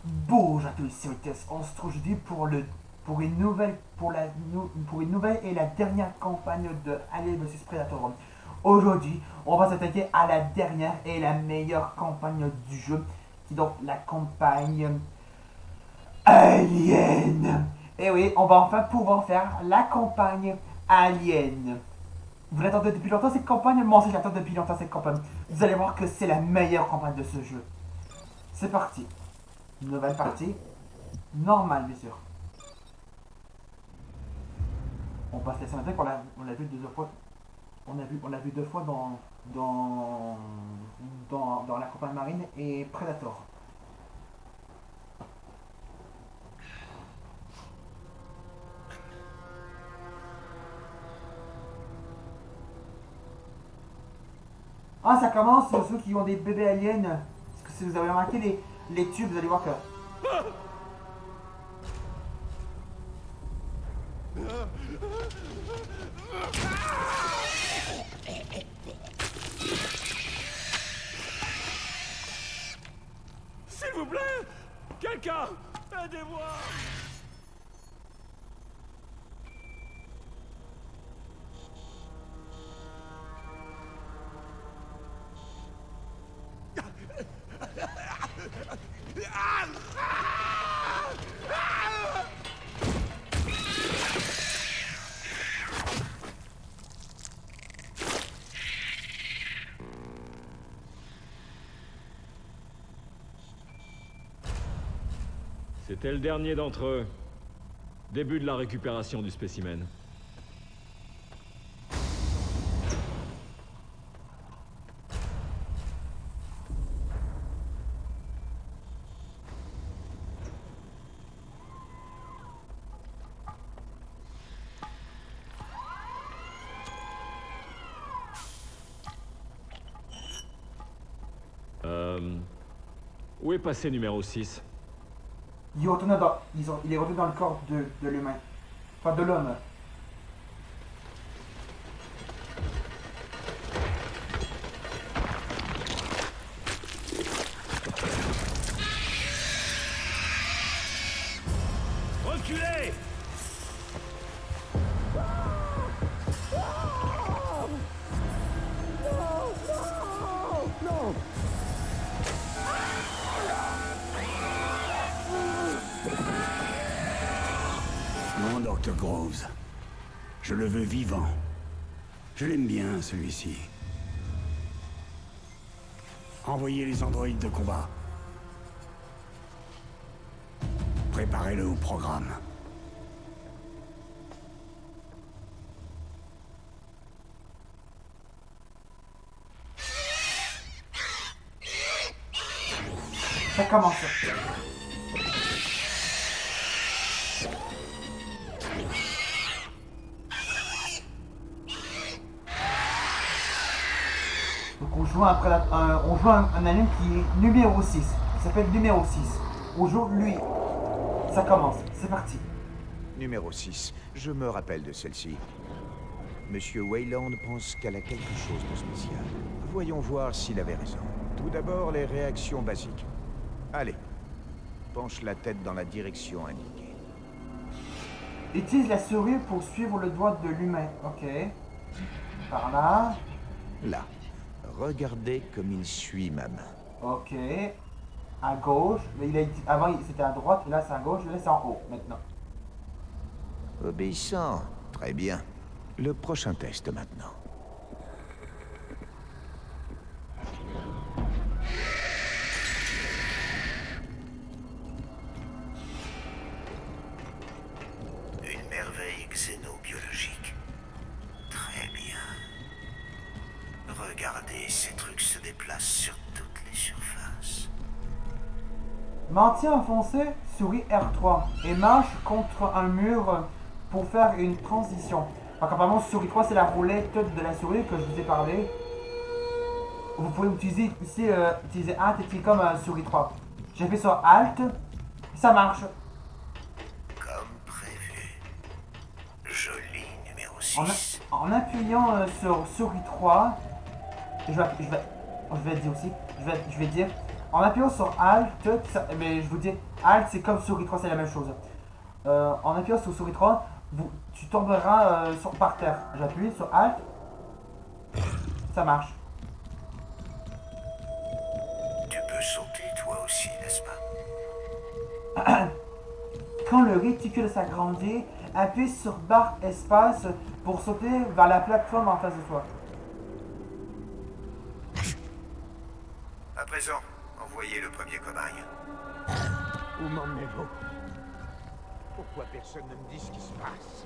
Bonjour à tous, c'est Tess. On se trouve aujourd'hui pour une nouvelle pour une nouvelle et la dernière campagne de Alien vs Predator. Aujourd'hui, on va s'attaquer à la dernière et la meilleure campagne du jeu, qui est donc la campagne Alien. Et oui, on va enfin pouvoir faire la campagne Alien. Vous l'attendez depuis longtemps cette campagne? Moi aussi j'attends depuis longtemps cette campagne. Vous allez voir que c'est la meilleure campagne de ce jeu. C'est parti. Nouvelle partie. Normal, bien sûr. On passe les cinématiques, on l'a vu deux fois. On l'a vu deux fois dans la campagne marine et Predator. Ah, ça commence, ceux qui ont des bébés aliens. Parce que si vous avez remarqué les tubes, vous allez voir que. S'il vous plaît! Quelqu'un! Aidez-moi! C'était le dernier d'entre eux. Début de la récupération du spécimen. Où est passé numéro 6? Il est retourné dans le corps de l'humain. Enfin, de l'homme. Reculez! Non, Dr. Groves. Je le veux vivant. Je l'aime bien, celui-ci. Envoyez les androïdes de combat. Préparez-le au programme. Ça commence. Donc on joue un alien qui est numéro 6. Il s'appelle numéro 6. On joue lui. Ça commence. C'est parti. Numéro 6. Je me rappelle de celle-ci. Monsieur Wayland pense qu'elle a quelque chose de spécial. Voyons voir s'il avait raison. Tout d'abord, les réactions basiques. Allez, penche la tête dans la direction indiquée. Utilise la souris pour suivre le doigt de l'humain. Ok. Par là. Là. Regardez comme il suit ma main. Ok. À gauche. Avant c'était à droite, et là c'est à gauche, et là c'est en haut maintenant. Obéissant. Très bien. Le prochain test maintenant. Une merveille xénobiologique. Très bien. Regardez, ces trucs se déplacent sur toutes les surfaces. Maintien enfoncé, souris R3 et marche contre un mur pour faire une transition. Donc apparemment souris 3 c'est la roulette de la souris que je vous ai parlé. Vous pouvez utiliser ici utiliser Alt et cliquer comme souris 3. J'ai fait sur Alt, ça marche. Comme prévu. Joli numéro En, 6. en appuyant sur souris 3, je vais dire aussi, je vais dire En appuyant sur Alt, mais je vous dis, Alt c'est comme souris 3, c'est la même chose. En appuyant sur souris 3, tu tomberas par terre. J'appuie sur Alt, ça marche. Tu peux sauter toi aussi, n'est-ce pas? Quand le réticule s'agrandit, appuie sur barre espace pour sauter vers la plateforme en face de toi. À présent, envoyez le premier cobaye. Où m'emmenez-vous? Pourquoi personne ne me dit ce qui se passe?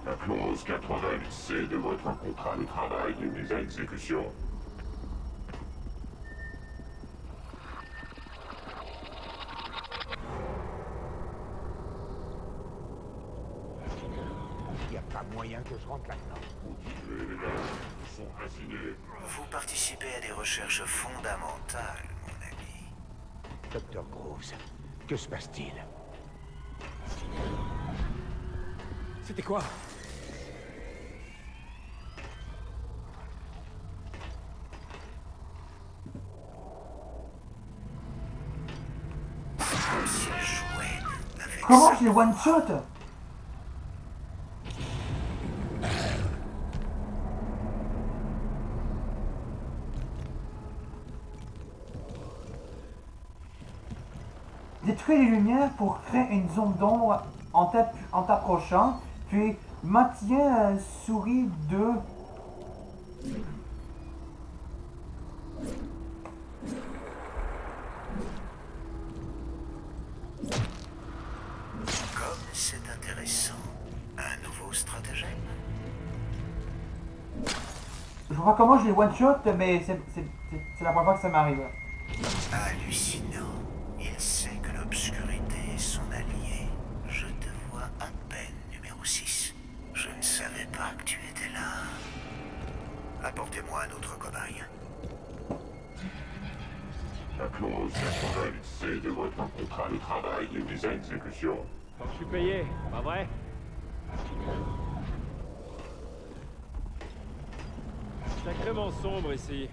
La clause 80C de votre contrat de travail est mise à exécution. Il n'y a pas moyen que je rentre là-dedans. Continuez, les gars. Ils sont assignés. Vous participez à des recherches fondamentales, mon ami. Dr. Groves, que se passe-t-il? C'était quoi? Comme s'il jouait avec Comment sa je les one-shot? Détruis les lumières pour créer une zone d'ombre en t'approchant, puis maintiens souris 2. Comme c'est intéressant. Un nouveau stratagème? Je vois pas comment je les one-shot, mais c'est la première fois que ça m'arrive. Hallucinant. Il sait que l'obscurité est son allié. Je te vois à peine, numéro 6. Je ne savais pas que tu étais là. Apportez-moi un autre cobaye. La clause 80C de votre contrat de travail est mise à exécution. Quand je suis payé, pas vrai? Sacrément sombre ici.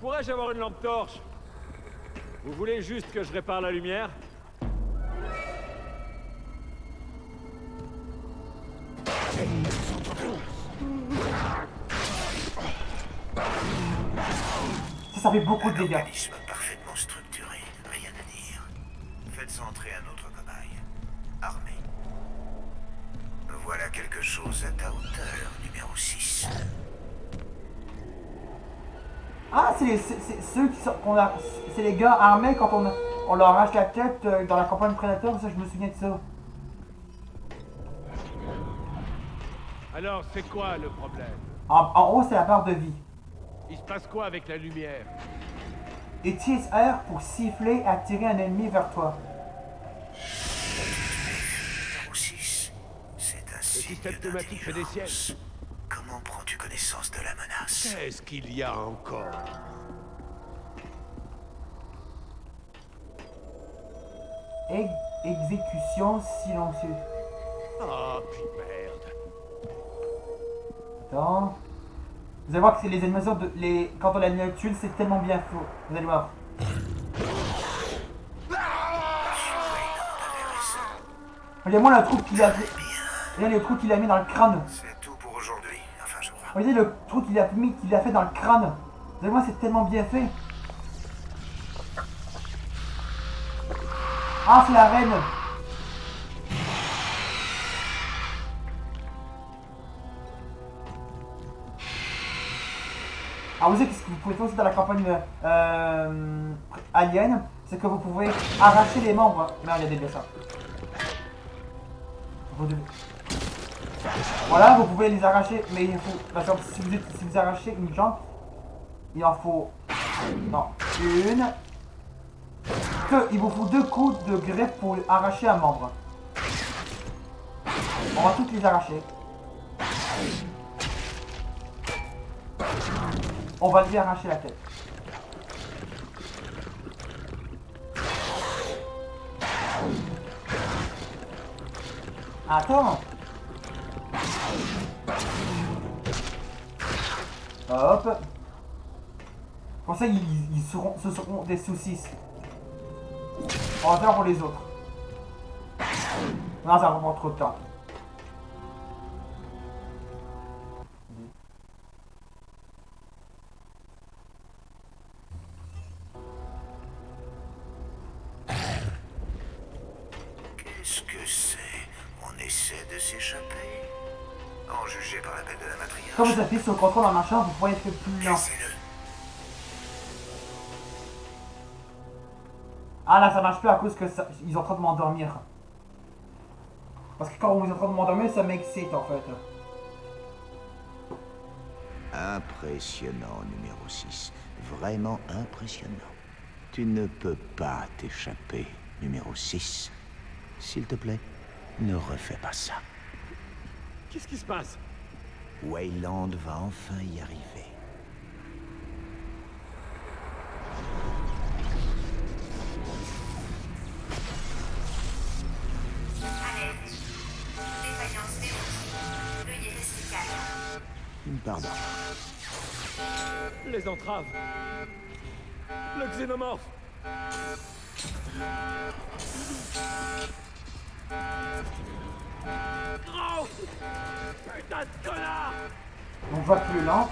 Pourrais-je avoir une lampe torche? Vous voulez juste que je répare la lumière? Ça fait beaucoup de Un dégâts. organisme parfaitement structuré, rien à dire. Faites entrer un autre cobaye. Armé. Voilà quelque chose à ta hauteur, numéro 6. Ah, c'est ceux qui sont. C'est les gars armés quand on leur arrache la tête dans la campagne Predator, ça je me souviens de ça. Alors, c'est quoi le problème? En haut, c'est la barre de vie. Il se passe quoi avec la lumière? Utilise R pour siffler et attirer un ennemi vers toi. Numéro 6. C'est un signe système pneumatique fait des d'intelligence. Comment prends-tu connaissance de la menace? Qu'est-ce qu'il y a encore? Exécution silencieuse. Ah, puis merde. Attends. Vous allez voir que c'est les animations quand on la tue, c'est tellement bien fait. Vous allez voir. Regardez-moi le trou qu'il a fait. Regardez le trou qu'il a mis dans le crâne. C'est tout pour aujourd'hui. Enfin, je crois. Regardez le trou qu'il a fait dans le crâne. Vous allez voir, c'est tellement bien fait. Ah, c'est la reine. Alors vous savez ce que vous pouvez faire aussi dans la campagne Alien, c'est que vous pouvez arracher les membres. Mais regardez bien ça. Voilà, vous pouvez les arracher, mais il faut. Par exemple, si vous arrachez une jambe, il en faut. Non, une. Il vous faut 2 coups de greffe pour arracher un membre. On va toutes les arracher. On va lui arracher la tête. Attends. Hop. Comme ça, ce seront des saucisses. On va faire pour les autres. Non, ça va prendre trop de temps. Qu'est-ce que c'est? On essaie de s'échapper. En jugé par l'appel de la matriarche. Quand vous appuyez sur le contrôle en marchant, vous pourrez être plus lent. Laissez-le. Ah là, ça marche plus à cause que ça, ils sont en train de m'endormir. Parce que quand vous êtes en train de m'endormir, ça m'excite en fait. Impressionnant, numéro 6. Vraiment impressionnant. Tu ne peux pas t'échapper, numéro 6. S'il te plaît, ne refais pas ça. Qu'est-ce qui se passe? Wayland va enfin y arriver. Alerte. Défaillance vérifiée. Veuillez rester calme. Pardon. Les entraves. Le xénomorphe. Oh, putain de connard! On va plus lent.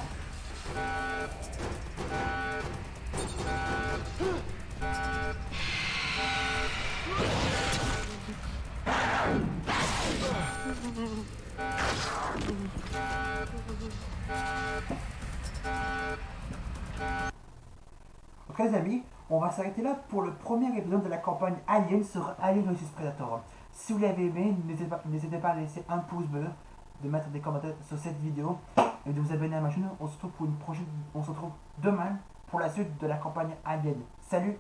Ok les amis, on va s'arrêter là pour le premier épisode de la campagne Alien sur Alien vs Predator. Si vous l'avez aimé, n'hésitez pas à laisser un pouce bleu, de mettre des commentaires sur cette vidéo et de vous abonner à ma chaîne. On se retrouve pour on se retrouve demain pour la suite de la campagne Alien. Salut!